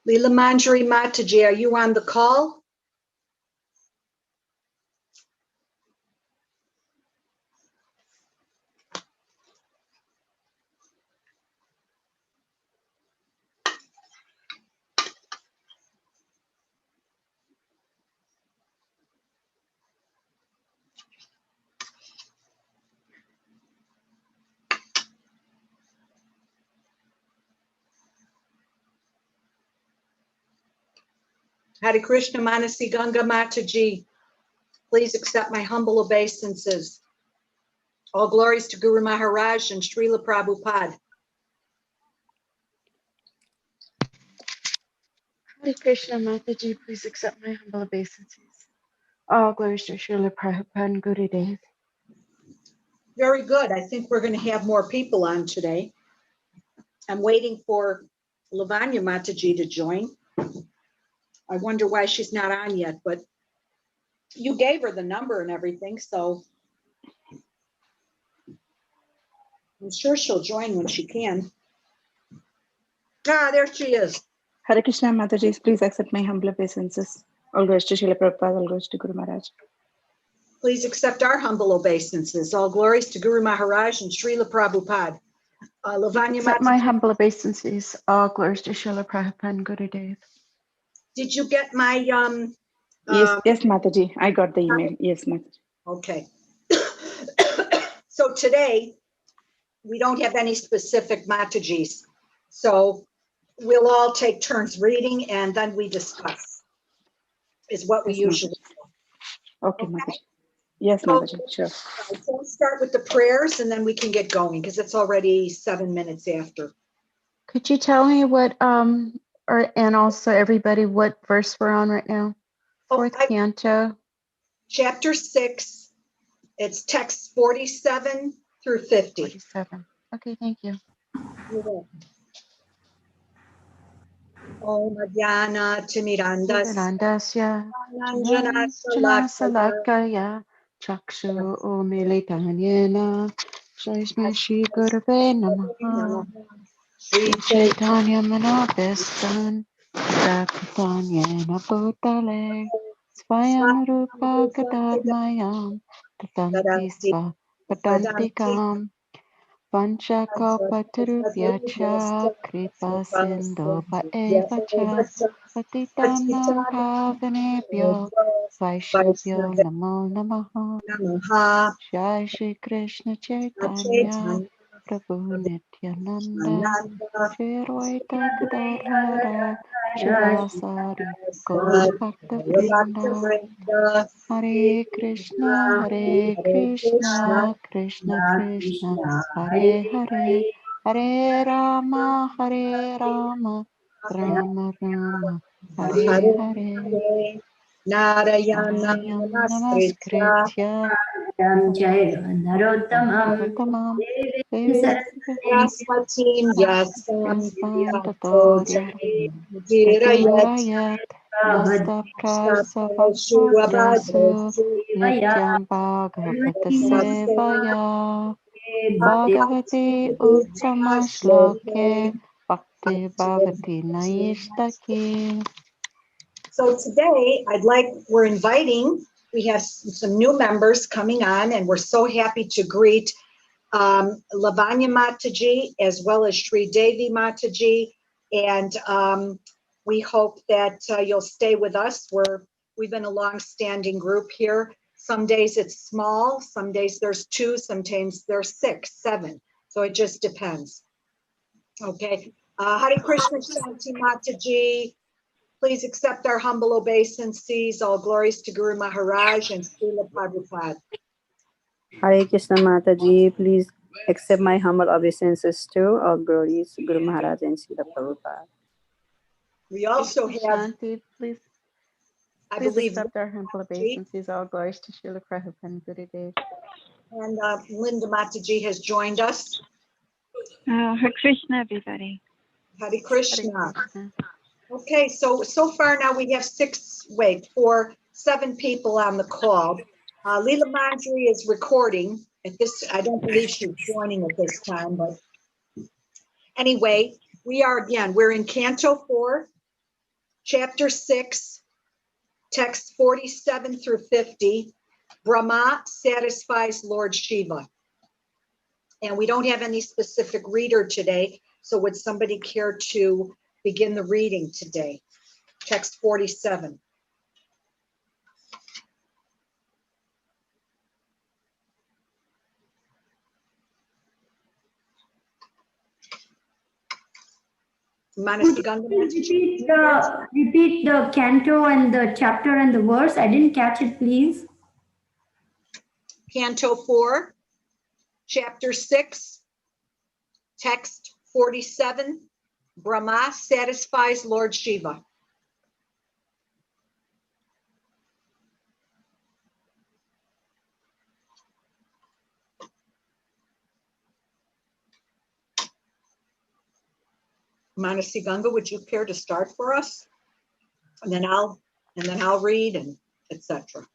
Leela Manjari Mataji, are you on the call? Hare Krishna Manasi Ganga Mataji, please accept my humble obeisances. All glories to Guru Maharaj and Srila Prabhupada. Hare Krishna Mataji, please accept my humble obeisances. All glories to Srila Prabhupada and Gurudev. Very good. I think we're going to have more people on today. I'm waiting for Lavanya Mataji to join. I wonder why she's not on yet, but you gave her the number and everything, so I'm sure she'll join when she can. Ah, there she is. Hare Krishna Mataji, please accept my humble obeisances. All glories to Srila Prabhupada, all glories to Guru Maharaj. Please accept our humble obeisances. All glories to Guru Maharaj and Srila Prabhupada. Lavanya Accept my Mataji, humble obeisances. All glories to Srila Prabhupada and Gurudev. did you get my Yes, Mataji, I got the email. Yes, Mataji. Okay. So today, we don't have any specific Matajis. So we'll all take turns reading and then we discuss, is what we Yes, usually Mataji. Okay, Mataji. Yes, Mataji, sure. do. So we'll start with the prayers and then we can get going because it's already 7 minutes after. Could you tell me what, and also everybody, what verse we're on right now? Fourth canto. Chapter 6, it's text 47 through 50. 47. Okay, thank you. You're welcome. Om Adhyana Timirandas Vedandasya Ananjana Jana Salakaya Salakaya Chakshu Umilitanyena Shri Shri Gurave Namaha Shri Chaitanya Manobhistan Prakritanyena Bhutale Swayam Rupa Kadarmayam Tatanti Sva Padantikam Panchakalpatarubhyacha Kripa Sindhova Eva Cha Patitanam Pavanebhyo Vaishnavyo Namo Namaha Namaha Jai Shri Krishna Chaitanya Chaitanya Prabhu Nityananda Ananda Shri Advaita Gadadhara Shivasari Gaur Bhakta Vrinda Hare Krishna Krishna Krishna Hare Hare Hare Rama Rama Rama Hare Hare Narayana Narayam Namaskritya Namaskritya Narottamam Narottamam Devim Saraswatim Vyasam Vyasam Tato Tato Jirayat Jatirayat Nasta Shuvabhadra Prasavadasu Nityam Bhagavata Sevaya Bhagavate Uttama Shloke Bhakti Bhavati Naishtaki. So today we're inviting, we have some new members coming on and we're so happy to greet Lavanya Mataji as well as Sri Devi Mataji. And we hope that you'll stay with us. We've been a long-standing group here. Some days it's small, some days there's 2, sometimes there's 6, 7. So it just depends. Okay. Hare Krishna Shanti Mataji. Please accept our humble obeisances. All glories to Guru Maharaj and Srila Prabhupada. Hare Krishna Mataji, please accept my humble obeisances too. All glories to Guru Maharaj and Srila Prabhupada. We also have, Shanti, please believe, accept our humble obeisances. All glories to Srila Prabhupada and Gurudev. And Linda Mataji has joined us. Hare Krishna, everybody. Hare Krishna. Hare Krishna. Okay, so far now we have 7 people on the call. Leela Manjari is recording at this. I don't believe she's joining at this time, but anyway, we're in Canto 4, chapter 6, text 47 through 50, Brahma satisfies Lord Shiva. And we don't have any specific reader today, so would somebody care to begin the reading today? Text 47. Manasi Ganga. Repeat the canto and the chapter and the verse. I didn't catch it, please. Canto 4, chapter 6, text 47, Brahma satisfies Lord Shiva. Manasi Ganga, would you care to start for us? And then I'll read and etc.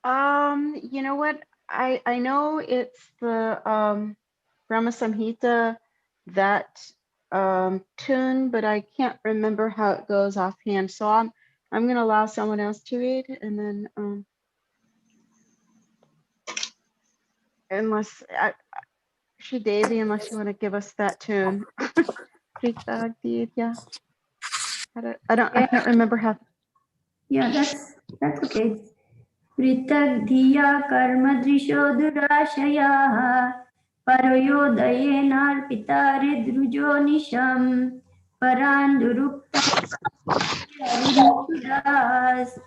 You know what? I know it's the Brahma Samhita, that tune, but I can't remember how it goes offhand. So I'm going to allow someone else to read, and then unless Devi, unless you want to give us that tune. Yeah. I can't remember how. Yeah, that's okay. Pritag dhiya karma drisho durashaya paroyodaye narpita ridrujo nisham parandurukta das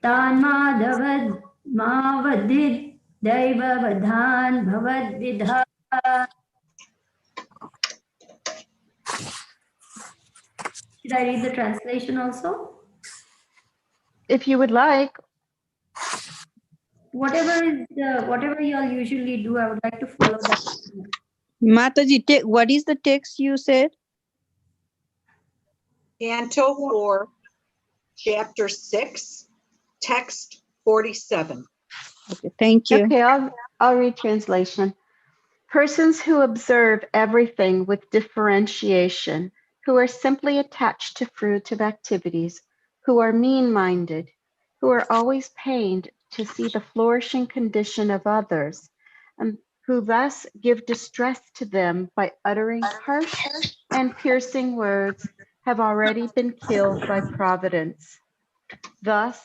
tan madhavad mavadid daiva vadhan bhavad vidha. Should I read the translation also? If you would like. Whatever y'all usually do, I would like to follow that. Mataji, what is the text you said? Canto 4, chapter 6, text 47. Okay, thank you. Okay, I'll read translation. Persons who observe everything with differentiation, who are simply attached to fruitive activities, who are mean-minded, who are always pained to see the flourishing condition of others, and who thus give distress to them by uttering harsh and piercing words, have already been killed by providence. Thus,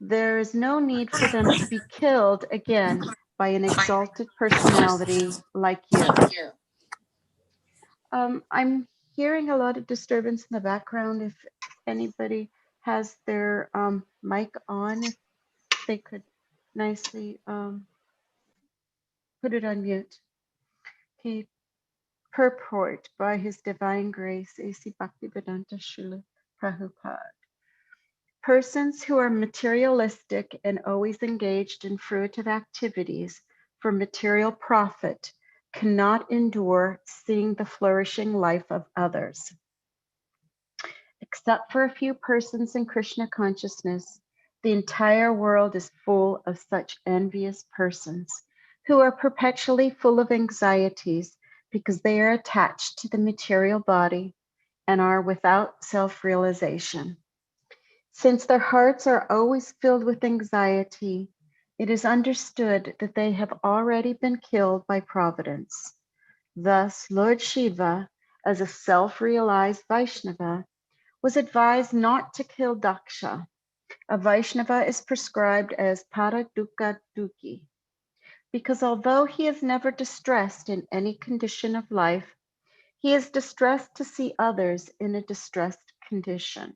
there is no need for them to be killed again by an exalted personality like you. I'm hearing a lot of disturbance in the background. If anybody has their mic on, if they could nicely put it on mute. Okay. Purport by His Divine Grace, A.C. Bhaktivedanta Srila Prabhupada. Persons who are materialistic and always engaged in fruitive activities for material profit cannot endure seeing the flourishing life of others. Except for a few persons in Krishna consciousness, the entire world is full of such envious persons who are perpetually full of anxieties because they are attached to the material body and are without self-realization. Since their hearts are always filled with anxiety, it is understood that they have already been killed by providence. Thus, Lord Shiva, as a self-realized Vaishnava, was advised not to kill Daksha. A Vaishnava is prescribed as Paradukkha Dukhi, because although he is never distressed in any condition of life, he is distressed to see others in a distressed condition.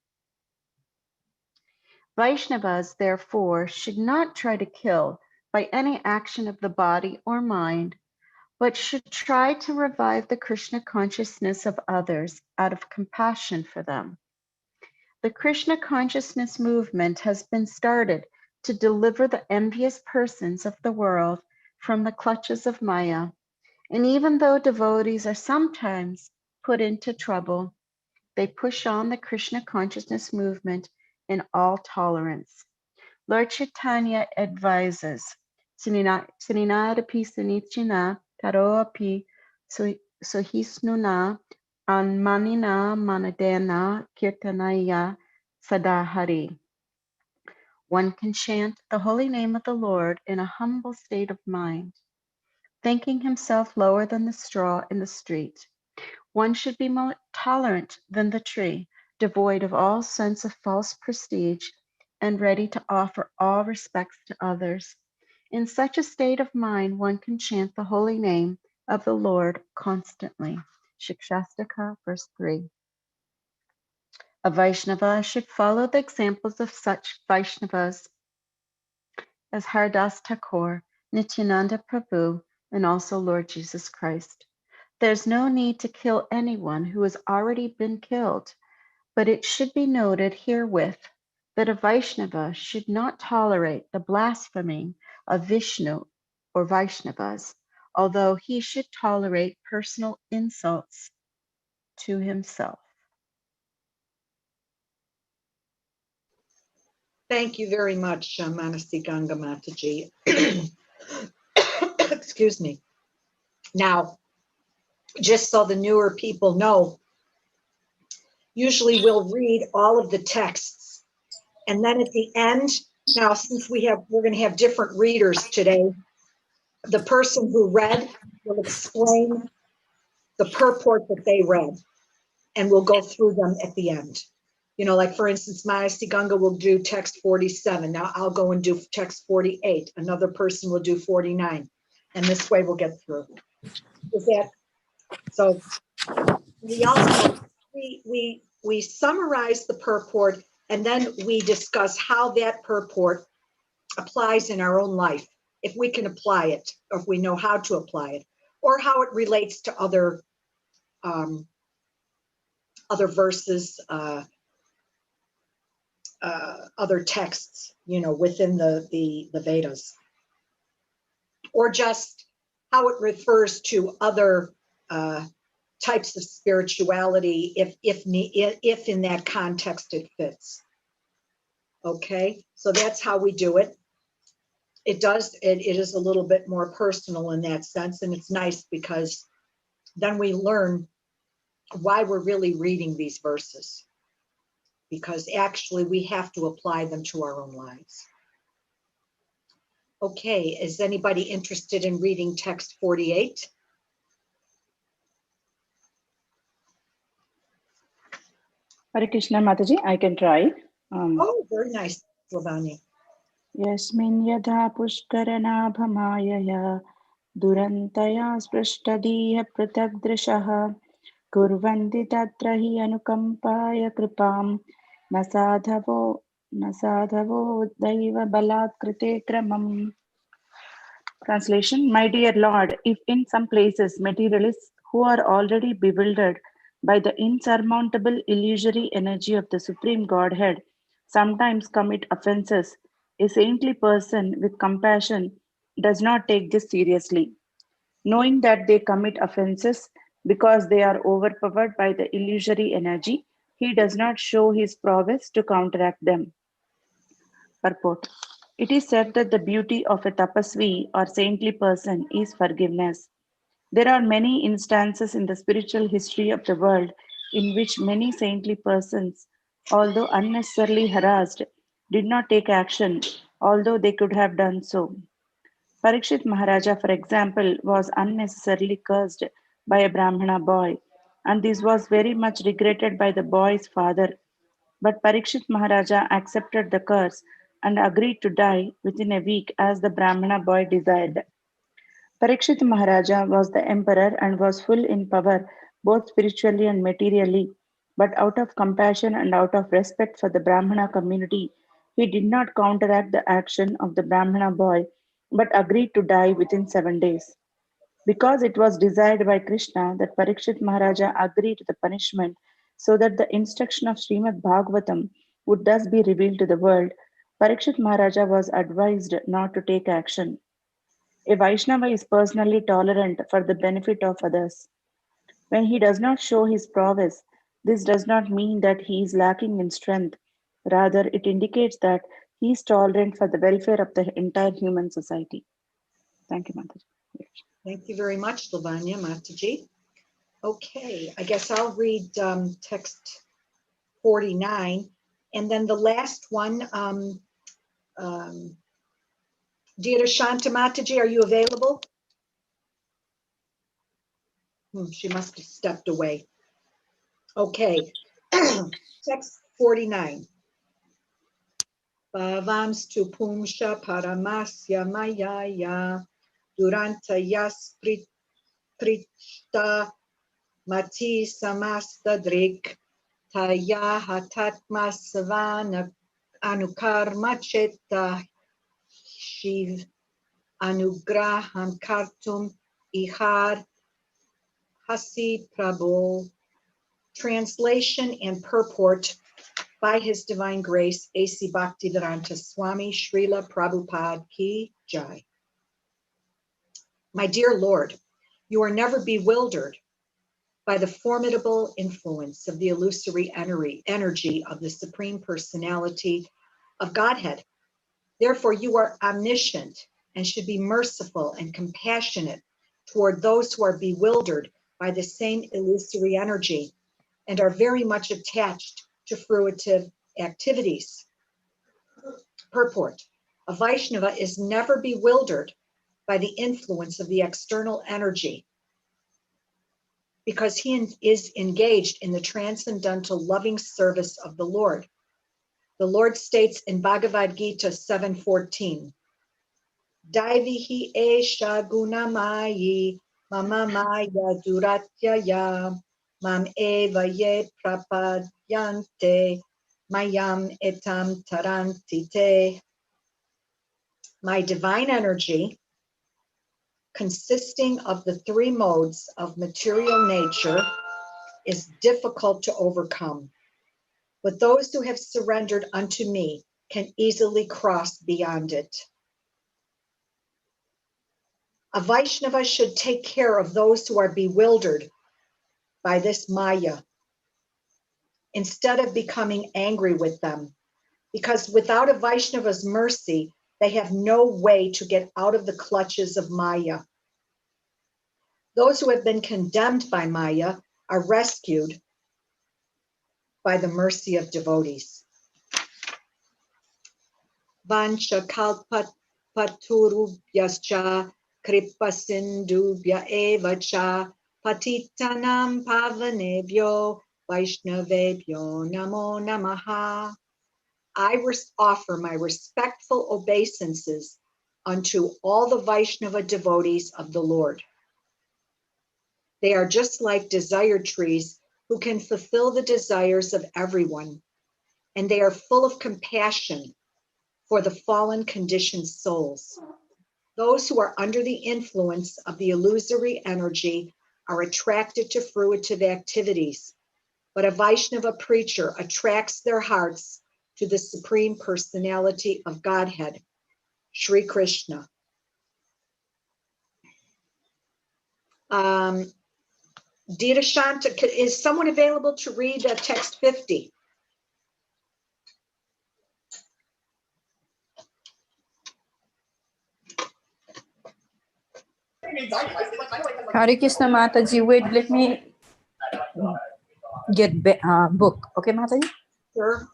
Vaishnavas, therefore, should not try to kill by any action of the body or mind, but should try to revive the Krishna consciousness of others out of compassion for them. The Krishna consciousness movement has been started to deliver the envious persons of the world from the clutches of Maya. And even though devotees are sometimes put into trouble, they push on the Krishna consciousness movement in all tolerance. Lord Chaitanya advises, Sininaadapi Sunichina Taroapi Sohisnuna Anmanina Manadena Kirtanaya Sada Hari. One can chant the holy name of the Lord in a humble state of mind, thinking himself lower than the straw in the street. One should be more tolerant than the tree, devoid of all sense of false prestige, and ready to offer all respects to others. In such a state of mind, one can chant the holy name of the Lord constantly. Shikshastaka, verse 3. A Vaishnava should follow the examples of such Vaishnavas as Haridas Thakur, Nityananda Prabhu, and also Lord Jesus Christ. There's no need to kill anyone who has already been killed, but it should be noted herewith that a Vaishnava should not tolerate the blasphemy of Vishnu or Vaishnavas, although he should tolerate personal insults to himself. Thank you very much, Manasi Ganga Mataji. Excuse me. Now, just so the newer people know, usually we'll read all of the texts, and then at the end, now since we're going to have different readers today, the person who read will explain the purport that they read, and we'll go through them at the end. You know, like for instance, Manasi Ganga will do text 47. Now I'll go and do text 48. Another person will do 49. And this way we'll get through. Is that, so we also, we summarize the purport, and then we discuss how that purport applies in our own life, if we can apply it, or if we know how to apply it, or how it relates to other verses, other texts, you know, within the Vedas, or just how it refers to other types of spirituality, if in that context it fits. Okay, so that's how we do it. It is a little bit more personal in that sense, and it's nice because then we learn why we're really reading these verses, because actually we have to apply them to our own lives. Okay, is anybody interested in reading text 48? Hare Krishna Mataji, I can try. Oh, very nice, Lavanya. Yasmin yadha pushkaranabhamayaya durantaya sprashtadiha pratagdrishaha kurvanti tatra hi anukampaya kripam nasadhavo daiva balat krite kramam. Translation: My dear Lord, if in some places materialists who are already bewildered by the insurmountable illusory energy of the Supreme Godhead sometimes commit offenses, a saintly person with compassion does not take this seriously. Knowing that they commit offenses because they are overpowered by the illusory energy, he does not show his prowess to counteract them. Purport: It is said that the beauty of a tapasvi or saintly person is forgiveness. There are many instances in the spiritual history of the world in which many saintly persons, although unnecessarily harassed, did not take action, although they could have done so. Parikshit Maharaja, for example, was unnecessarily cursed by a Brahmana boy, and this was very much regretted by the boy's father. But Parikshit Maharaja accepted the curse and agreed to die within a week as the Brahmana boy desired. Parikshit Maharaja was the emperor and was full in power both spiritually and materially, but out of compassion and out of respect for the Brahmana community, he did not counteract the action of the Brahmana boy but agreed to die within 7 days. Because it was desired by Krishna that Parikshit Maharaja agree to the punishment so that the instruction of Srimad Bhagavatam would thus be revealed to the world, Parikshit Maharaja was advised not to take action. A Vaishnava is personally tolerant for the benefit of others. When he does not show his prowess, this does not mean that he is lacking in strength. Rather, it indicates that he is tolerant for the welfare of the entire human society. Thank you, Mataji. Thank you very much, Lavanya Mataji. Okay, I guess I'll read text 49. And then the last one, Dear Shanta Mataji, are you available? She must have stepped away. Okay. Text 49. Bhavams tu pumsha paramasya mayaya duranta yas prishta mati samasta drik taya hatatma savana anukarma chetta shiv anugraham kartum ihar hasi prabhu. Translation and purport by His Divine Grace, A.C. Bhaktivedanta Swami Srila Prabhupada Ki Jai. My dear Lord, you are never bewildered by the formidable influence of the illusory energy of the Supreme Personality of Godhead. Therefore, you are omniscient and should be merciful and compassionate toward those who are bewildered by the same illusory energy and are very much attached to fruitive activities. Purport. A Vaishnava is never bewildered by the influence of the external energy because he is engaged in the transcendental loving service of the Lord. The Lord states in Bhagavad Gita 7:14, Daivihi esha gunamayi mama maya duratyaya mam eva ye prapadyante mayam etam tarantite. My divine energy, consisting of the three modes of material nature, is difficult to overcome. But those who have surrendered unto me can easily cross beyond it. A Vaishnava should take care of those who are bewildered by this Maya instead of becoming angry with them, because without a Vaishnava's mercy, they have no way to get out of the clutches of Maya. Those who have been condemned by Maya are rescued by the mercy of devotees. Vancha kalpaturubhyascha kripasindubhya evacha patitanam pavanebhyo vaishnavebhyo namo namaha. I offer my respectful obeisances unto all the Vaishnava devotees of the Lord. They are just like desire trees who can fulfill the desires of everyone, and they are full of compassion for the fallen conditioned souls. Those who are under the influence of the illusory energy are attracted to fruitive activities, but a Vaishnava preacher attracts their hearts to the Supreme Personality of Godhead, Sri Krishna. Dita Shanta, is someone available to read text 50? Hare Krishna Mataji, wait, let me get book. Okay, Mataji? Sure.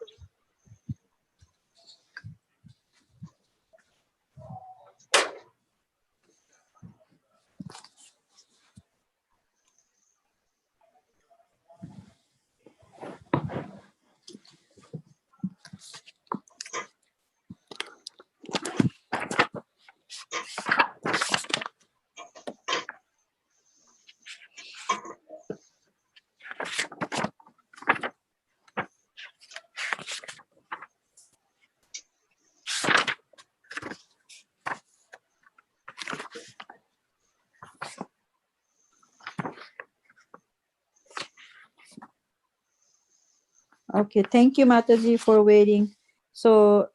Okay, thank you, Mataji, for waiting. So,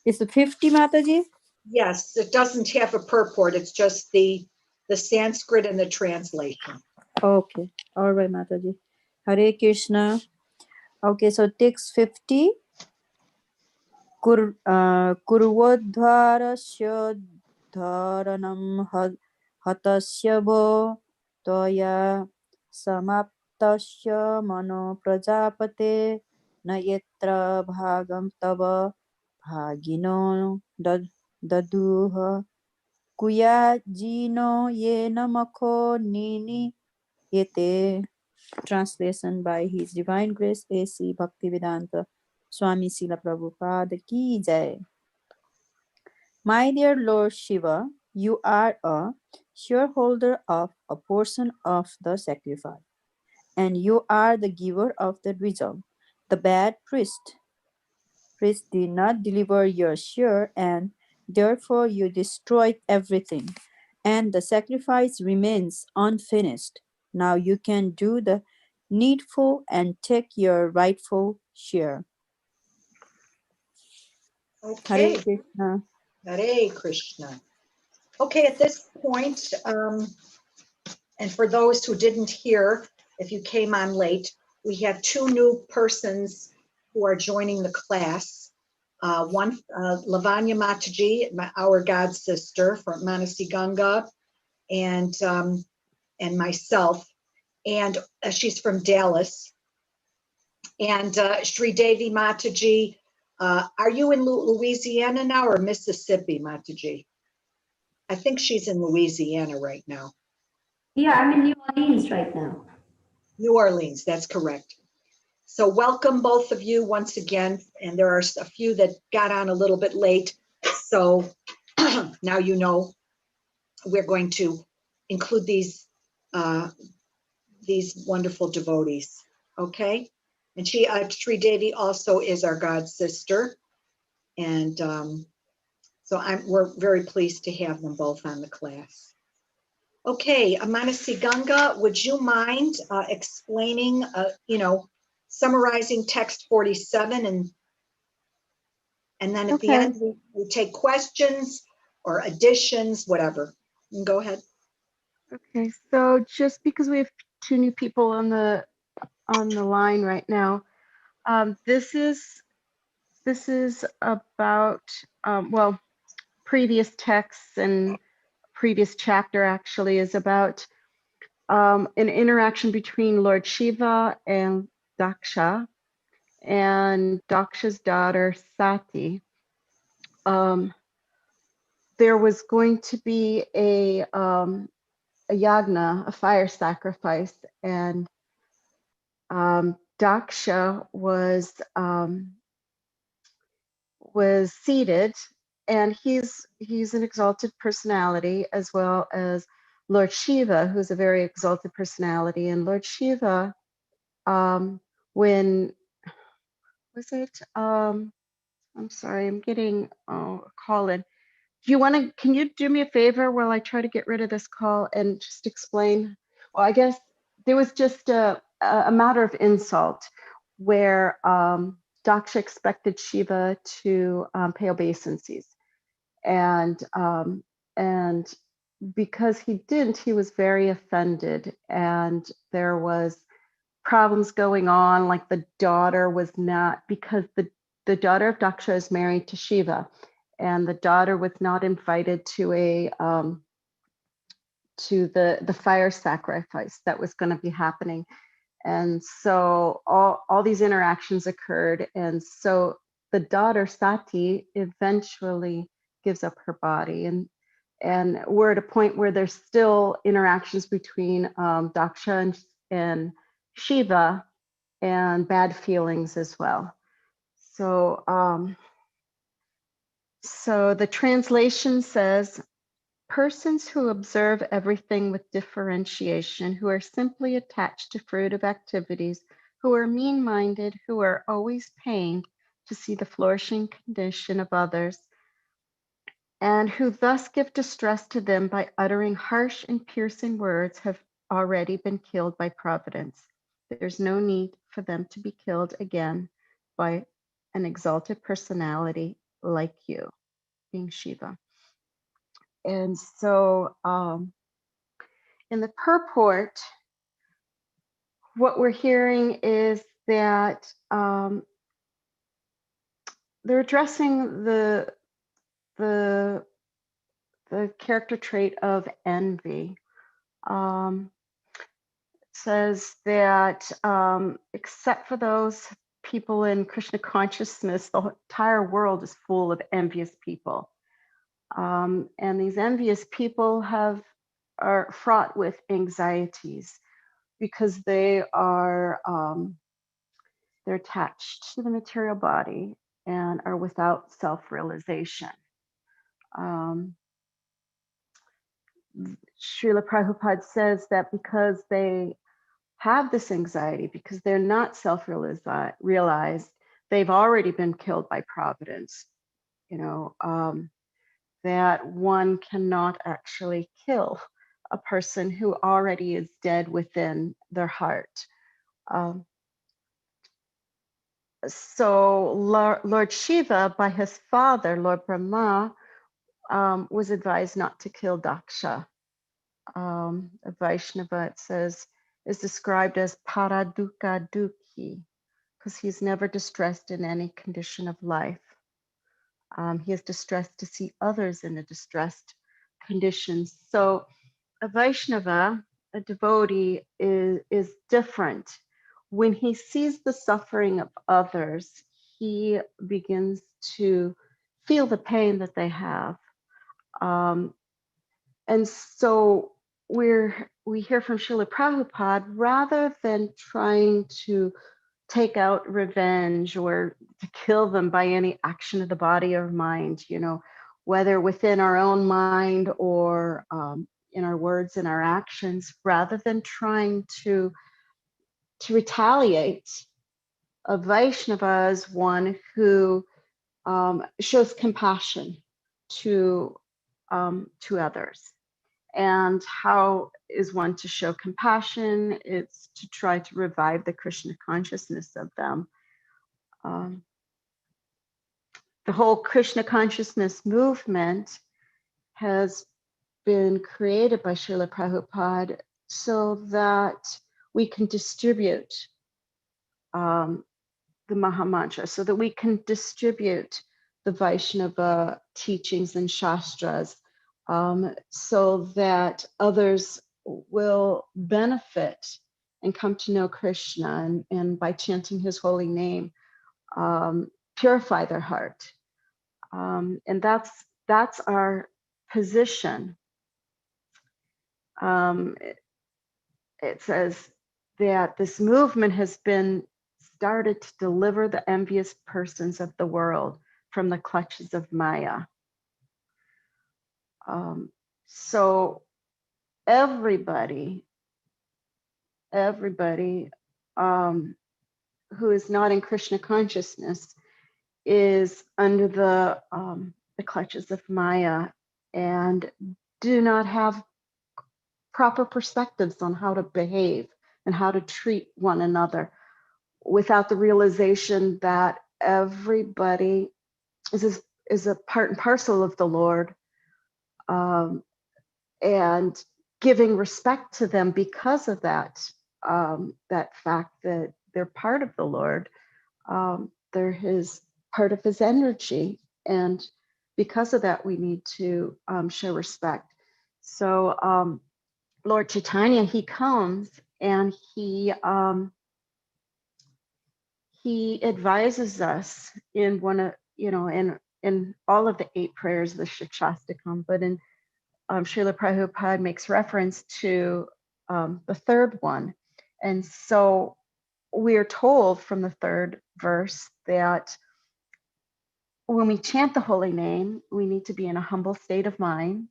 it's 50, Mataji? Yes, it doesn't have a purport. It's just the Sanskrit and the translation. Okay, all right, Mataji. Hare Krishna. Okay, so text 50. Kurvodvarasya dharanam hatasya vo toya samaptasya mano prajapate na yetra bhagam tava bhagino daduha kuyajino yena makho nini yete. Translation by His Divine Grace A.C. Bhaktivedanta Swami Srila Prabhupada Ki Jai. My dear Lord Shiva, you are a shareholder of a portion of the sacrifice, and you are the giver of the result. The bad priest did not deliver your share, and therefore you destroyed everything, and the sacrifice remains unfinished. Now you can do the needful and take your rightful share. Okay, Hare Krishna. Hare Krishna. Okay, at this point, and for those who didn't hear, if you came on late, we have two new persons who are joining the class. One, Lavanya Mataji, our god sister from Manasi Ganga, and myself, and she's from Dallas. And Sri Devi Mataji, are you in Louisiana now or Mississippi, Mataji? I think she's in Louisiana right now. Yeah, I'm in New Orleans right now. New Orleans, that's correct. So welcome both of you once again. And there are a few that got on a little bit late. So now you know we're going to include these wonderful devotees. Okay. And she, Sri Devi also is our god sister. And so we're very pleased to have them both on the class. Okay, Manasi Ganga, would you mind explaining, summarizing text 47 and then at the Okay. end we take questions or additions, whatever. Go ahead. Okay, so just because we have two new people on the line right now, this is about well, previous texts and previous chapter actually is about an interaction between Lord Shiva and Daksha and Daksha's daughter Sati. There was going to be a yagna, a fire sacrifice, and Daksha was seated, and he's an exalted personality, as well as Lord Shiva, who's a very exalted personality. And Lord Shiva, when was it? I'm sorry, I'm getting a call in. Can you do me a favor while I try to get rid of this call and just explain? Well, I guess there was just a matter of insult where Daksha expected Shiva to pay obeisances. And because he didn't, he was very offended. And there was problems going on, like the daughter was not, because the daughter of Daksha is married to Shiva, and the daughter was not invited to the fire sacrifice that was going to be happening. And so all these interactions occurred, and so the daughter Sati eventually gives up her body, and we're at a point where there's still interactions between Daksha and Shiva, and bad feelings as well. So so the translation says, persons who observe everything with differentiation, who are simply attached to fruitive activities, who are mean-minded, who are always pained to see the flourishing condition of others, and who thus give distress to them by uttering harsh and piercing words, have already been killed by providence. There's no need for them to be killed again by an exalted personality like you, being Shiva. And so in the purport, what we're hearing is that they're addressing the character trait of envy. Says that except for those people in Krishna consciousness, the entire world is full of envious people. And these envious people are fraught with anxieties because they're attached to the material body and are without self-realization. Srila Prabhupada says that because they have this anxiety, because they're not self-realized, they've already been killed by providence. That one cannot actually kill a person who already is dead within their heart. So Lord Shiva, by his father, Lord Brahma, was advised not to kill Daksha. A Vaishnava, it says, is described as paradukkha dukhi, because he's never distressed in any condition of life. He is distressed to see others in a distressed condition. So a Vaishnava, a devotee, is different. When he sees the suffering of others, he begins to feel the pain that they have. And so we hear from Srila Prabhupada, rather than trying to take out revenge or to kill them by any action of the body or mind, whether within our own mind or in our words and our actions, rather than trying to retaliate, a Vaishnava is one who shows compassion to others. And how is one to show compassion? It's to try to revive the Krishna consciousness of them. The whole Krishna consciousness movement has been created by Srila Prabhupada so that we can distribute the Mahamantra, so that we can distribute the Vaishnava teachings and Shastras, so that others will benefit and come to know Krishna, and by chanting his holy name, purify their heart. And that's our position. It says that this movement has been started to deliver the envious persons of the world from the clutches of Maya. So everybody who is not in Krishna consciousness is under the clutches of Maya and do not have proper perspectives on how to behave and how to treat one another, without the realization that everybody is a part and parcel of the Lord, and giving respect to them because of that fact that they're part of the Lord. They're part of his energy, and because of that, we need to show respect. So Lord Chaitanya, he comes and he advises us in one of, in all of the 8 prayers of the Shikshastakam, but in Srila Prabhupada makes reference to the 3rd one. And so we are told from the 3rd verse that when we chant the holy name, we need to be in a humble state of mind.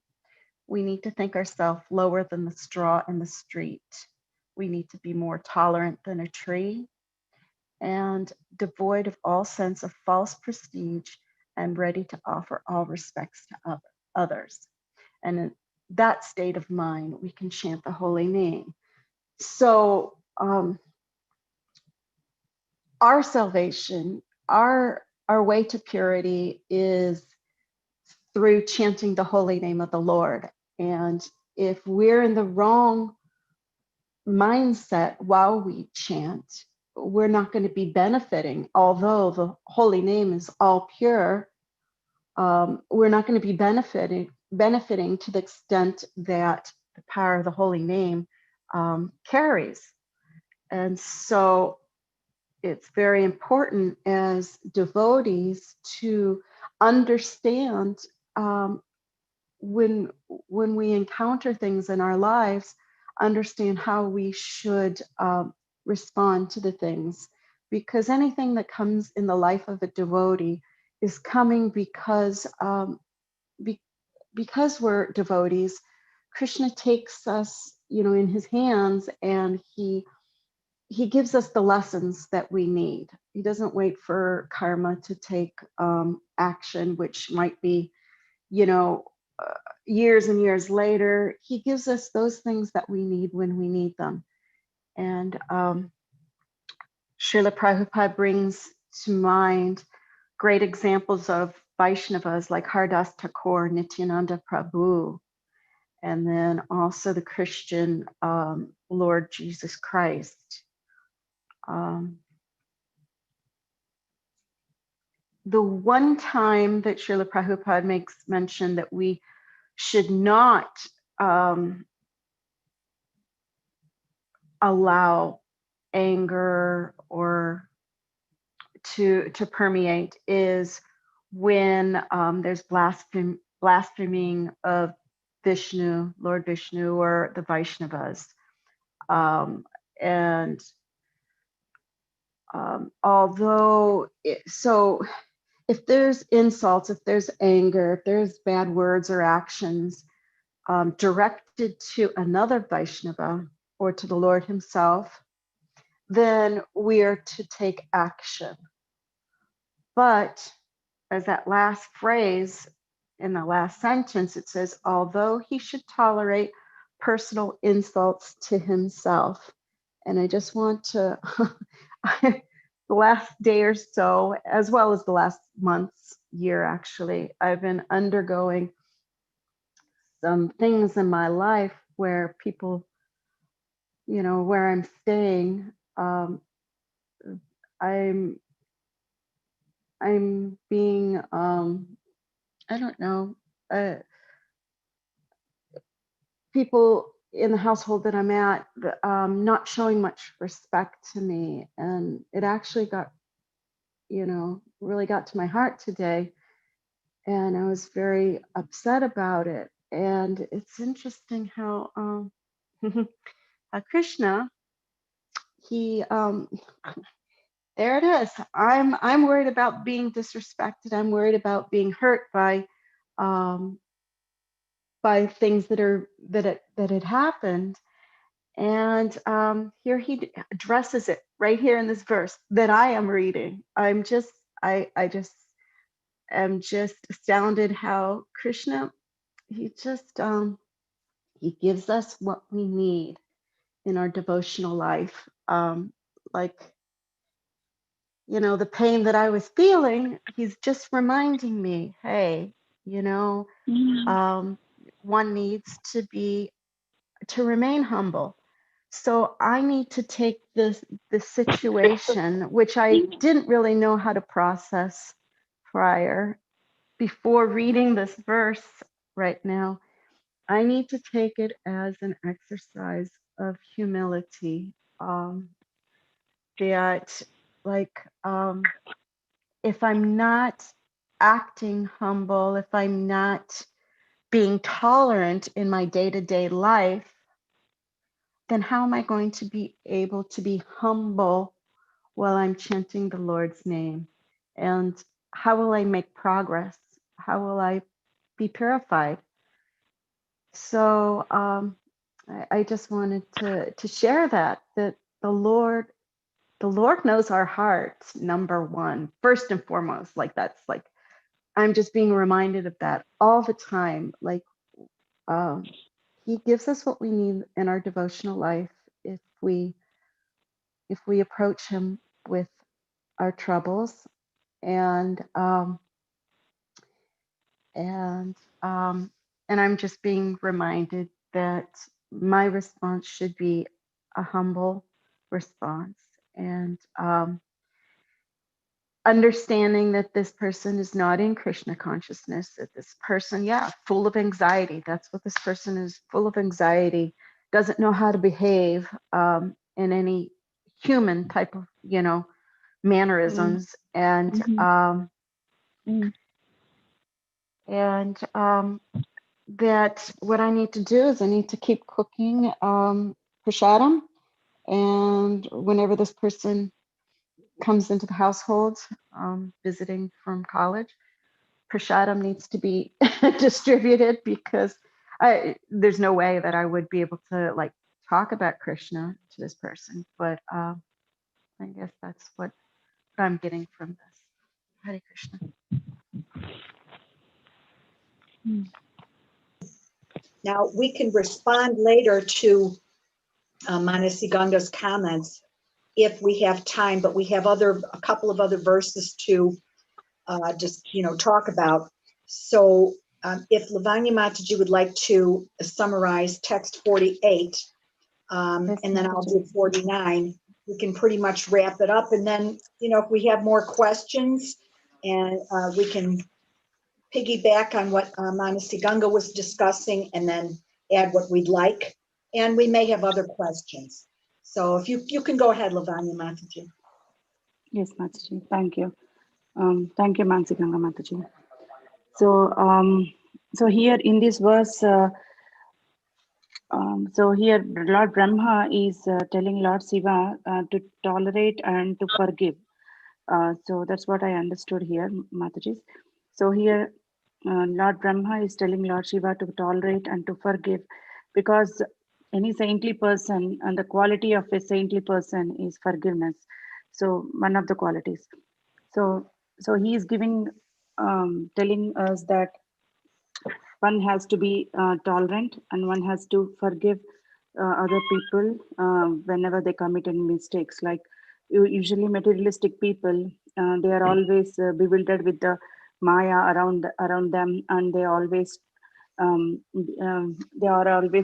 We need to think ourselves lower than the straw in the street. We need to be more tolerant than a tree, and devoid of all sense of false prestige, and ready to offer all respects to others. And in that state of mind, we can chant the holy name. So our salvation, our way to purity is through chanting the holy name of the Lord. And if we're in the wrong mindset while we chant, we're not going to be benefiting. Although the holy name is all pure, we're not going to be benefiting to the extent that the power of the holy name carries. And so it's very important as devotees to understand when we encounter things in our lives, understand how we should respond to the things, because anything that comes in the life of a devotee is coming because because we're devotees. Krishna takes us, in his hands, and he gives us the lessons that we need. He doesn't wait for karma to take action, which might be, years and years later. He gives us those things that we need when we need them. And Srila Prabhupada brings to mind great examples of Vaishnavas like Hardas Thakur, Nityananda Prabhu, and then also the Christian Lord Jesus Christ. The one time that Srila Prabhupada makes mention that we should not allow anger or to permeate is when there's blaspheming of Vishnu, Lord Vishnu, or the Vaishnavas. Although, so if there's insults, if there's anger, if there's bad words or actions directed to another Vaishnava or to the Lord himself, then we are to take action. But as that last phrase in the last sentence, it says, although he should tolerate personal insults to himself. And I just want to, the last day or so, as well as the last month's year, actually, I've been undergoing some things in my life where people, where I'm staying, I'm being, I don't know, people in the household that I'm at, not showing much respect to me. And it actually got, really got to my heart today. And I was very upset about it. And it's interesting how Krishna, he, there it is. I'm worried about being disrespected. I'm worried about being hurt by things that had happened. And here he addresses it right here in this verse that I am reading. I just am just astounded how Krishna, he just he gives us what we need in our devotional life. Like, the pain that I was feeling, he's just reminding me, hey, one needs to remain humble. So I need to take this situation, which I didn't really know how to process prior, before reading this verse right now. I need to take it as an exercise of humility. That, like, if I'm not acting humble, if I'm not being tolerant in my day-to-day life, then how am I going to be able to be humble while I'm chanting the Lord's name? And how will I make progress? How will I be purified? So I just wanted to share that the Lord knows our hearts, number one, first and foremost. Like, that's like, I'm just being reminded of that all the time. Like, he gives us what we need in our devotional life if we approach him with our troubles. And I'm just being reminded that my response should be a humble response, and understanding that this person is not in Krishna consciousness, that this person, full of anxiety. That's what this person is, full of anxiety, doesn't know how to behave in any human type of, mannerisms, and Mhm. Mm. that what I need to do is I need to keep cooking prashadam, and whenever this person comes into the household visiting from college, prashadam needs to be distributed, because there's no way that I would be able to like talk about Krishna to this person, but I guess that's what I'm getting from this. Hare Krishna. Now, we can respond later to Manasi Ganga's comments if we have time, but we have a couple of other verses to just, talk about. So if Lavanya Mataji would like to summarize text 48, Yes, and then I'll Mataji. do 49, we can pretty much wrap it up. And then, if we have more questions, and we can piggyback on what Manasi Ganga was discussing and then add what we'd like. And we may have other questions. So if you can go ahead, Lavanya Mataji. Yes, Mataji. Thank you. Thank you, Mansi Ganga Mataji. So here in this verse, so here Lord Brahma is telling Lord Shiva to tolerate and to forgive. So that's what I understood here, Mataji. So here Lord Brahma is telling Lord Shiva to tolerate and to forgive, because any saintly person, and the quality of a saintly person is forgiveness. So one of the qualities. So he is giving, telling us that one has to be tolerant, and one has to forgive other people whenever they commit any mistakes. Like usually materialistic people, they are always bewildered with the Maya around them, and um, they are always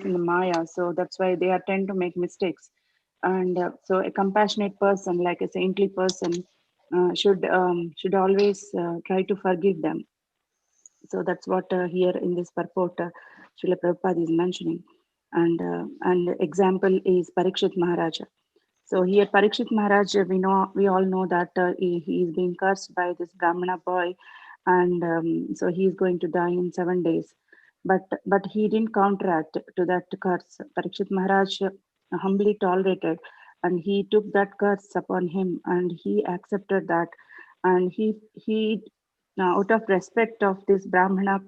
in the Maya. So that's why they are tend to make mistakes. And so a compassionate person, like a saintly person, should always try to forgive them. So that's what here in this purport Srila Prabhupada is mentioning. And example is Parikshit Maharaja. So here Parikshit Maharaj, we all know that he is being cursed by this Brahmana boy, and so he is going to die in 7 days. But he didn't counteract to that curse. Parikshit Maharaj humbly tolerated, and he took that curse upon him, and he accepted that, and he out of respect of this Brahmana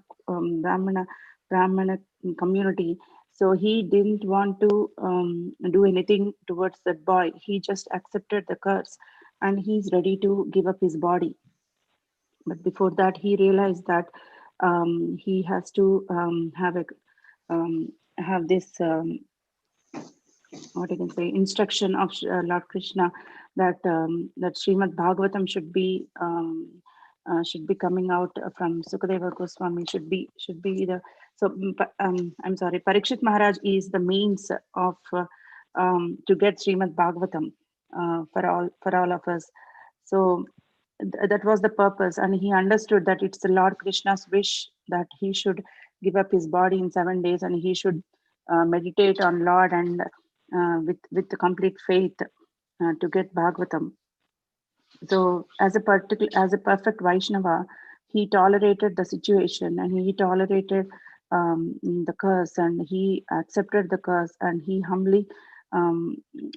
community, so he didn't want to do anything towards that boy. He just accepted the curse, and he's ready to give up his body. But before that, he realized that he has to have this what I can say, instruction of Lord Krishna, that that Srimad Bhagavatam should be coming out from Sukadeva Goswami, should be the, so I'm sorry, Parikshit Maharaj is the means of to get Srimad Bhagavatam for all of us. So that was the purpose, and he understood that it's the Lord Krishna's wish that he should give up his body in 7 days, and he should meditate on Lord, and with the complete faith to get Bhagavatam. So as a perfect Vaishnava, he tolerated the situation, and he tolerated the curse, and he accepted the curse, and he humbly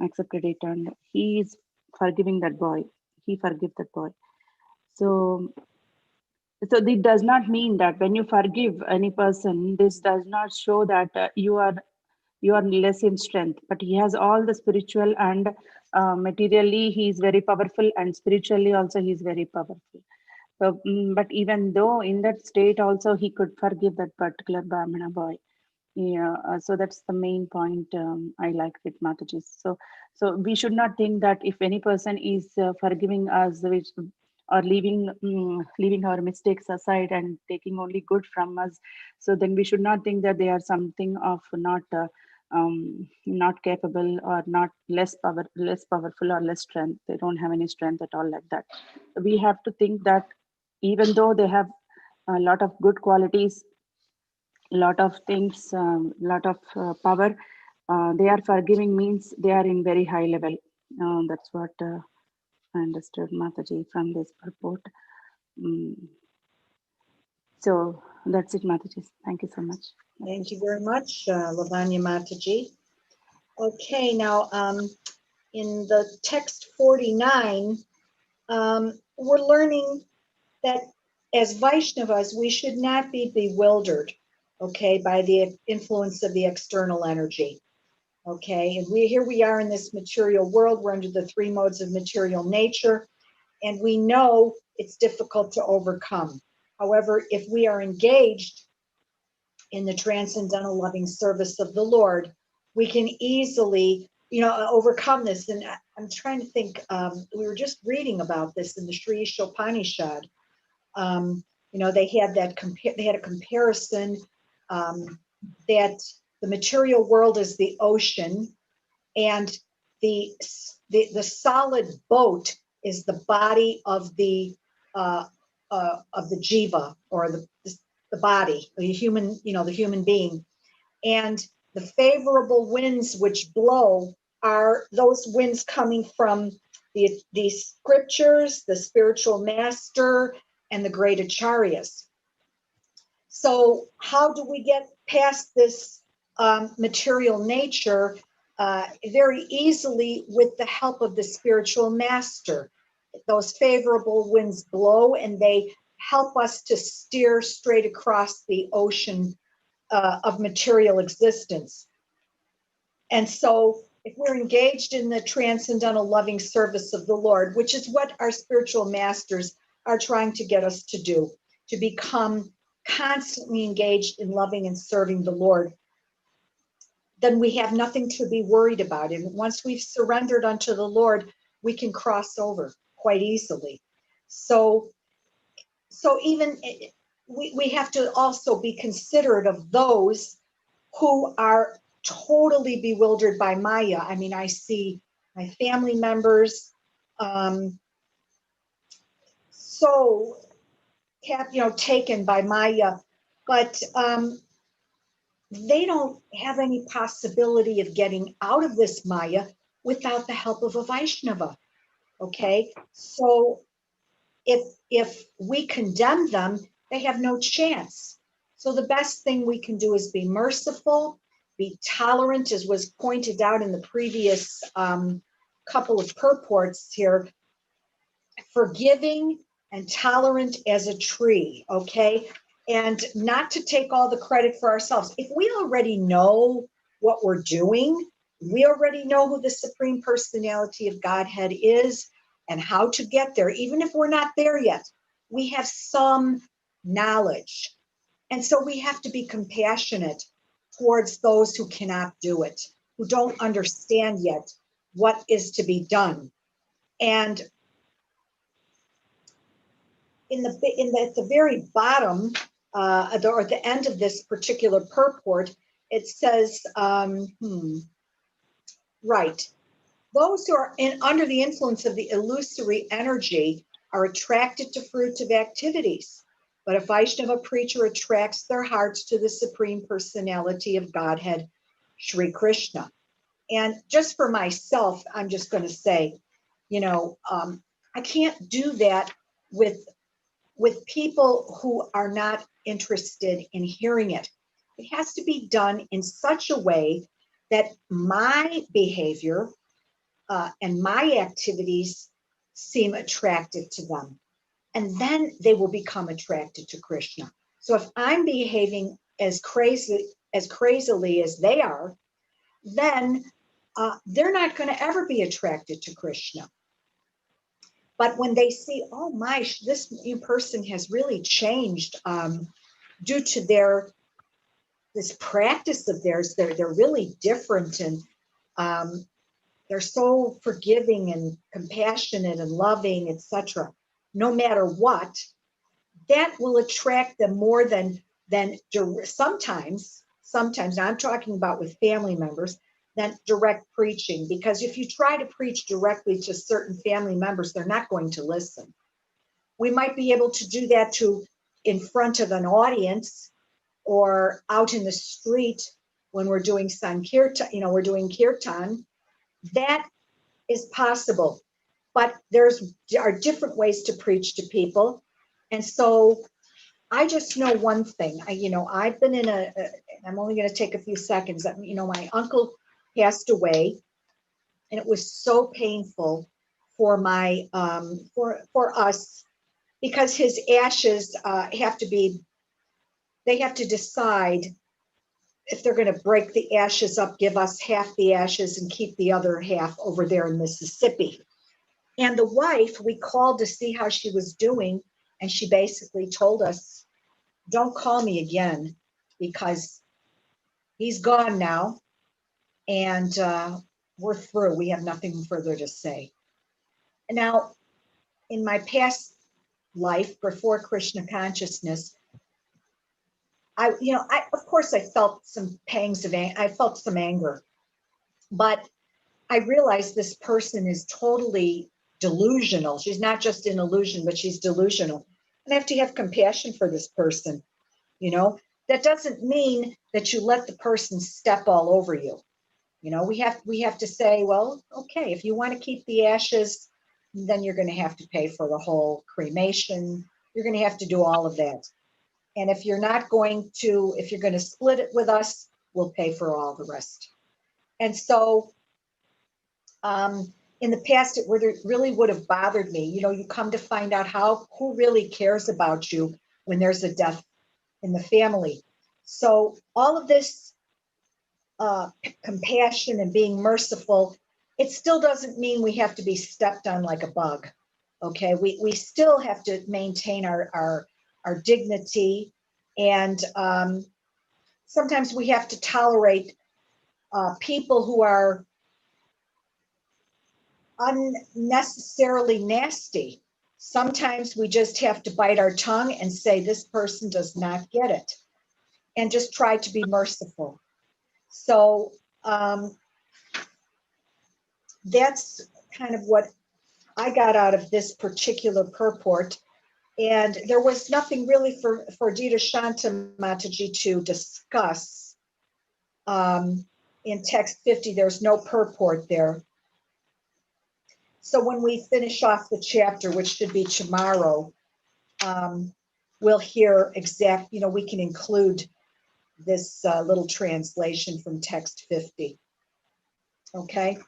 accepted it, and he is forgiving that boy. He forgive that boy. So this does not mean that when you forgive any person, this does not show that you are less in strength. But he has all the spiritual, and materially he is very powerful, and spiritually also he is very powerful. So, but even though in that state also he could forgive that particular Brahmana boy. Yeah, so that's the main point I like with Mataji. So we should not think that if any person is forgiving us, which or leaving our mistakes aside and taking only good from us, so then we should not think that they are something of not capable, or not less powerful, or less strength. They don't have any strength at all, like that. We have to think that even though they have a lot of good qualities, lot of things, lot of power, they are forgiving means they are in very high level. That's what understood, Mataji, from this purport. Mm. So that's it, Mataji. Thank you so much. Thank you very much, Lavanya Mataji. Okay, now in the text 49, we're learning that as Vaishnavas, we should not be bewildered, okay, by the influence of the external energy. Okay, and here we are in this material world. We're under the three modes of material nature, and we know it's difficult to overcome. However, if we are engaged in the transcendental loving service of the Lord, we can easily, overcome this. And I'm trying to think, we were just reading about this in the Sri Ishopanishad. They had a comparison that the material world is the ocean, and the solid boat is the body of the jiva, or the body, the human being. And the favorable winds which blow are those winds coming from the scriptures, the spiritual master, and the great acharyas. So how do we get past this material nature? Very easily, with the help of the spiritual master. Those favorable winds blow, and they help us to steer straight across the ocean of material existence. And so if we're engaged in the transcendental loving service of the Lord, which is what our spiritual masters are trying to get us to do, to become constantly engaged in loving and serving the Lord, then we have nothing to be worried about. And once we've surrendered unto the Lord, we can cross over quite easily. So even we have to also be considerate of those who are totally bewildered by Maya. I mean, I see my family members so taken by Maya, but they don't have any possibility of getting out of this Maya without the help of a Vaishnava. Okay, so if we condemn them, they have no chance. So the best thing we can do is be merciful, be tolerant, as was pointed out in the previous couple of purports here, forgiving and tolerant as a tree, okay? And not to take all the credit for ourselves. If we already know what we're doing, we already know who the Supreme Personality of Godhead is and how to get there, even if we're not there yet, we have some knowledge. And so we have to be compassionate towards those who cannot do it, who don't understand yet what is to be done. And at the very bottom, or at the end of this particular purport, it says, right, those who are under the influence of the illusory energy are attracted to fruitive activities. But a Vaishnava preacher attracts their hearts to the Supreme Personality of Godhead, Sri Krishna. And just for myself, I'm just going to say, I can't do that with people who are not interested in hearing it. It has to be done in such a way that my behavior and my activities seem attractive to them. And then they will become attracted to Krishna. So if I'm behaving as crazily as they are, then they're not going to ever be attracted to Krishna. But when they see, oh my, this new person has really changed due to this practice of theirs, they're really different, and they're so forgiving and compassionate and loving, etc. No matter what, that will attract them more than sometimes, I'm talking about with family members, than direct preaching. Because if you try to preach directly to certain family members, they're not going to listen. We might be able to do that in front of an audience or out in the street when we're doing Sankirtan, we're doing Kirtan. That is possible. but are different ways to preach to people. And so I just know one thing. I've been in I'm only going to take a few seconds. My uncle passed away, and it was so painful for for us, because his ashes they have to decide if they're going to break the ashes up, give us half the ashes and keep the other half over there in Mississippi. And the wife, we called to see how she was doing, and she basically told us, don't call me again, because he's gone now, and we're through. We have nothing further to say. Now, in my past life, before Krishna consciousness, I of course I felt some pangs of I felt some anger, but I realized this person is totally delusional. She's not just in illusion, but she's delusional. And I have to have compassion for this person. That doesn't mean that you let the person step all over you. We have to say, well, okay, if you want to keep the ashes, then you're going to have to pay for the whole cremation. You're going to have to do all of that. And if you're going to split it with us, we'll pay for all the rest. And so in the past, it really would have bothered me. You come to find out who really cares about you when there's a death in the family. So all of this compassion and being merciful, it still doesn't mean we have to be stepped on like a bug. Okay, we still have to maintain our dignity, and sometimes we have to tolerate people who are unnecessarily nasty. Sometimes we just have to bite our tongue and say, this person does not get it, and just try to be merciful. So that's kind of what I got out of this particular purport. And there was nothing really for Dita Shanta Mataji to discuss. In text 50, there's no purport there. So when we finish off the chapter, which should be tomorrow, we'll hear we can include this little translation from text 50. Okay,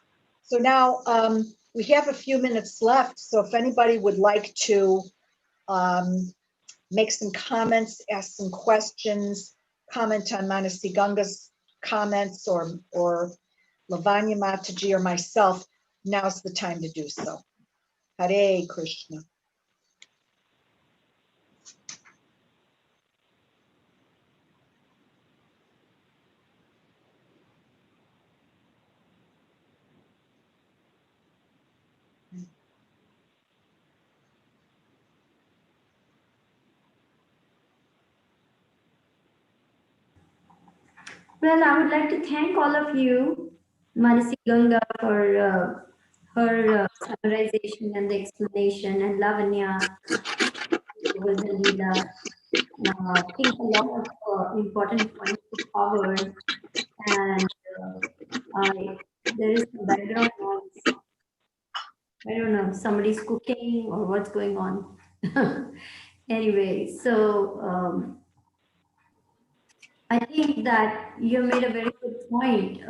so now we have a few minutes left. So if anybody would like to make some comments, ask some questions, comment on Manasi Ganga's comments, or Lavanya Mataji or myself, now's the time to do so. Hare Krishna. Well, I would like to thank all of you, Manasi Ganga, for her summarization and the explanation, and Lavanya with the Leela. I think a lot of important points were covered, and there is some background noise. I don't know, somebody's cooking or what's going on. Anyway, so I think that you made a very good point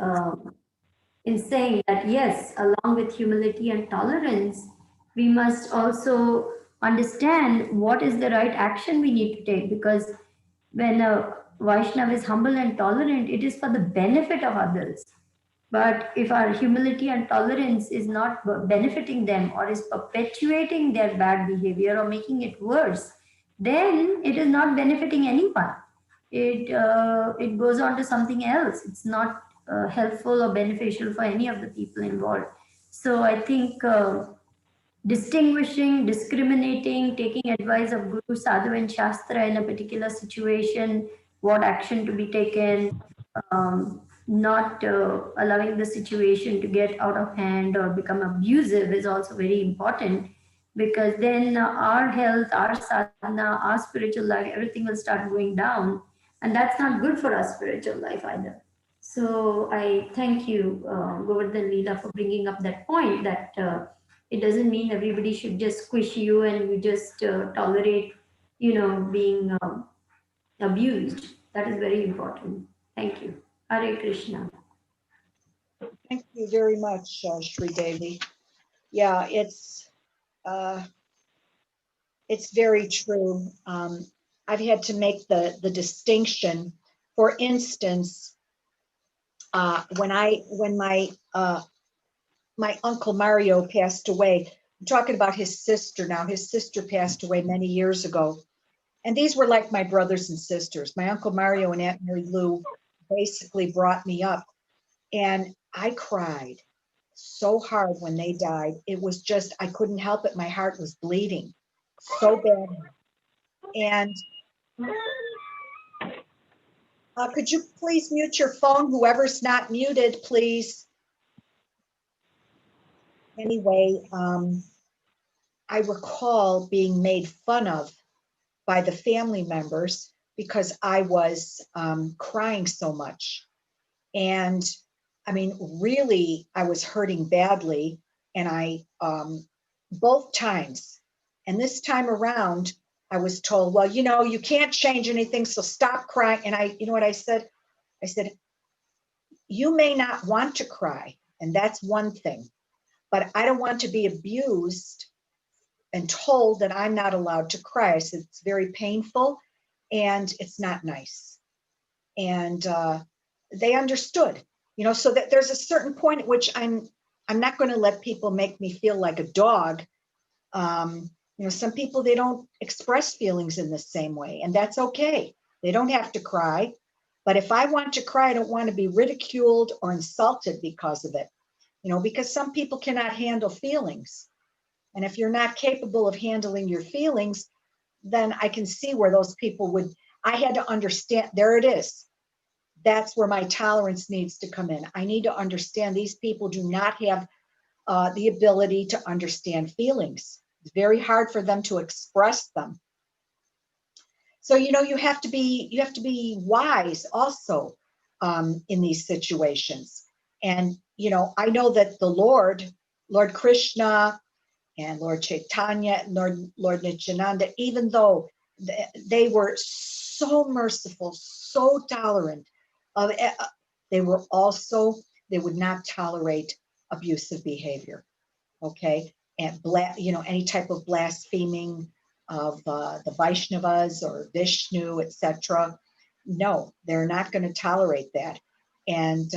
in saying that, yes, along with humility and tolerance, we must also understand what is the right action we need to take, because when a Vaishnav is humble and tolerant, it is for the benefit of others. But if our humility and tolerance is not benefiting them, or is perpetuating their bad behavior or making it worse, then it is not benefiting anyone. It goes on to something else. It's not helpful or beneficial for any of the people involved. So I think distinguishing, discriminating, taking advice of Guru, Sadhu and Shastra in a particular situation, what action to be taken, not allowing the situation to get out of hand or become abusive is also very important, because then our health, our sadhana, our spiritual life, everything will start going down, and that's not good for our spiritual life either. So I thank you, Govardhan Leela, for bringing up that point, that It doesn't mean everybody should just squish you and you just tolerate, being abused. That is very important. Thank you. Hare Krishna. Thank you very much, Sri Devi. Yeah, it's very true. I've had to make the distinction. For instance, when my uncle Mario passed away, I'm talking about his sister now. His sister passed away many years ago. And these were like my brothers and sisters. My Uncle Mario and Aunt Mary Lou basically brought me up. And I cried so hard when they died. It was just, I couldn't help it. My heart was bleeding so bad. And could you please mute your phone? Whoever's not muted, please. Anyway, I recall being made fun of by the family members because I was crying so much. And I mean, really, I was hurting badly. And I, both times, and this time around, I was told, well, you can't change anything, so stop crying. And you know what I said? I said, you may not want to cry, and that's one thing, but I don't want to be abused and told that I'm not allowed to cry. I said, it's very painful and it's not nice. And they understood, so that there's a certain point at which I'm not going to let people make me feel like a dog. Some people, they don't express feelings in the same way, and that's okay. They don't have to cry. But if I want to cry, I don't want to be ridiculed or insulted because of it, because some people cannot handle feelings. And if you're not capable of handling your feelings, then I can see where those people would, I had to understand, there it is. That's where my tolerance needs to come in. I need to understand these people do not have the ability to understand feelings. It's very hard for them to express them. So, you have to be wise also in these situations. And, I know that the Lord Krishna, and Lord Chaitanya, and Lord Nityananda, even though they were so merciful, so tolerant, they would not tolerate abusive behavior. Okay, and any type of blaspheming of the Vaishnavas or Vishnu, etc. No, they're not going to tolerate that. And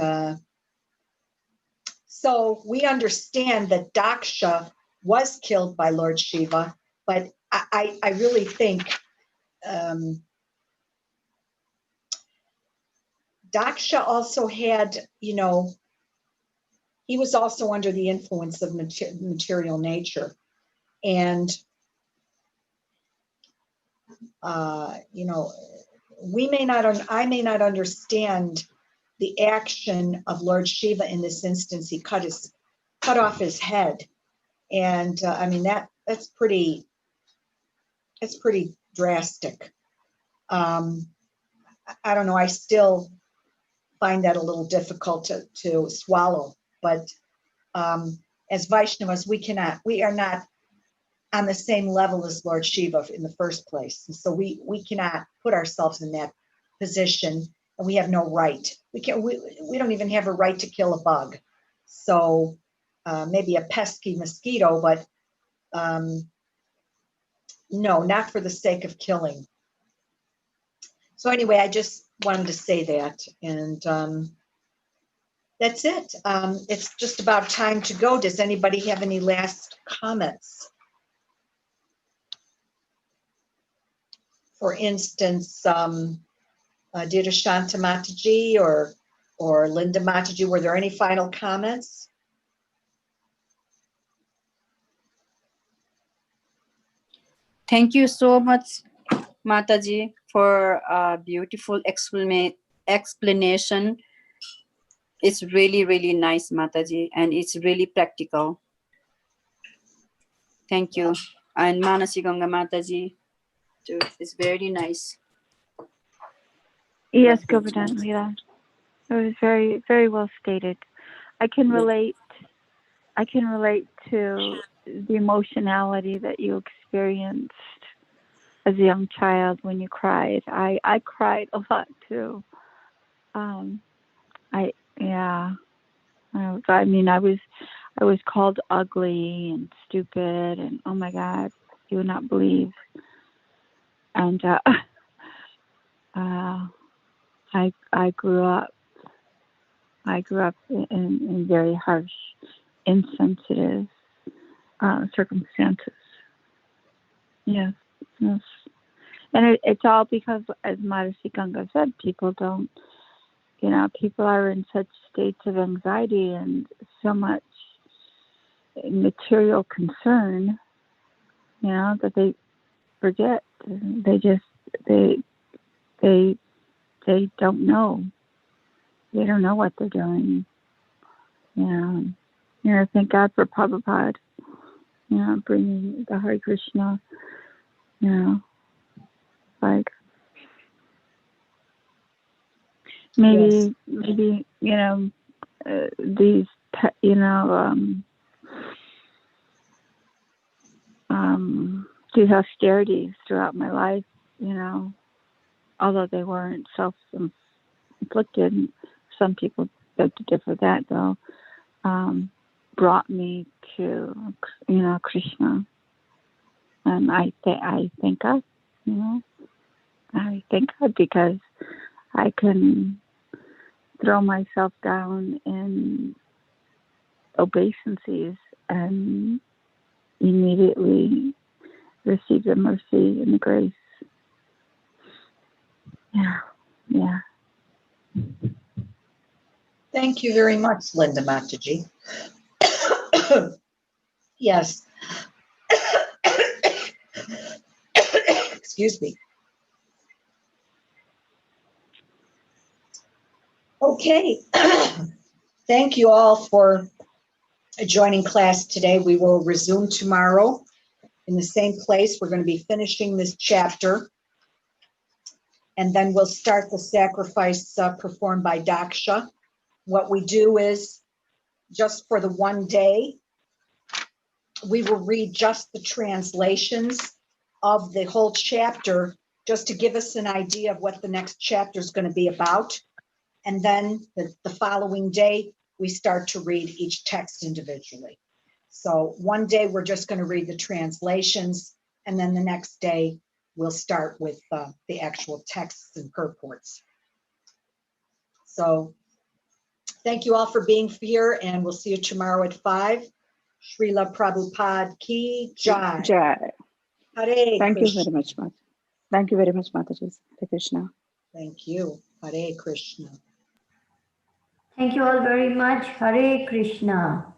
so we understand that Daksha was killed by Lord Shiva, but I really think Daksha also had, he was also under the influence of material nature. And, I may not understand the action of Lord Shiva in this instance. He cut off his head. And that's pretty drastic. I don't know. I still find that a little difficult to swallow. But as Vaishnavas, we are not on the same level as Lord Shiva in the first place. And so we cannot put ourselves in that position, and we have no right. We don't even have a right to kill a bug. So maybe a pesky mosquito, but no, not for the sake of killing. So anyway, I just wanted to say that, and that's it. It's just about time to go. Does anybody have any last comments? For instance, Dita Shanta Mataji or Linda Mataji, were there any final comments? Thank you so much, Mataji, for a beautiful explanation. It's really, really nice, Mataji, and it's really practical. Thank you. And Manasi Ganga Mataji, too. It's very nice. Yes, Govardhan Leela. It was very, very well stated. I can relate to the emotionality that you experienced as a young child when you cried. I cried a lot too. I was called ugly and stupid, and oh my God, you would not believe. And I grew up. I grew up in very harsh, insensitive circumstances. Yes, yes. And it's all because, as Maharishi Ganga said, people don't, people are in such states of anxiety and so much material concern, that they forget. They don't know. They don't know what they're doing. Thank God for Prabhupada, bringing the Hare Krishna, like maybe, these, these austerities throughout my life, although they weren't self-inflicted, some people beg to differ that though, brought me to, Krishna. And I thank God, I thank God because I can throw myself down in obeisances and immediately receive the mercy and the grace. Yeah. Thank you very much, Linda Mataji. Yes. Excuse me. Okay. Thank you all for joining class today. We will resume tomorrow in the same place. We're going to be finishing this chapter. And then we'll start the sacrifice performed by Daksha. What we do is, just for the one day, we will read just the translations of the whole chapter, just to give us an idea of what the next chapter is going to be about. And then the following day, we start to read each text individually. So one day, we're just going to read the translations, and then the next day, we'll start with the actual texts and purports. So thank you all for being here, and we'll see you tomorrow at 5. Srila Prabhupada ki jai. Jai. Hare Thank you Krishna. very much, Mataji. Thank you very much, Mataji. Hare Krishna. Thank you. Hare Krishna. Thank you all very much. Hare Krishna.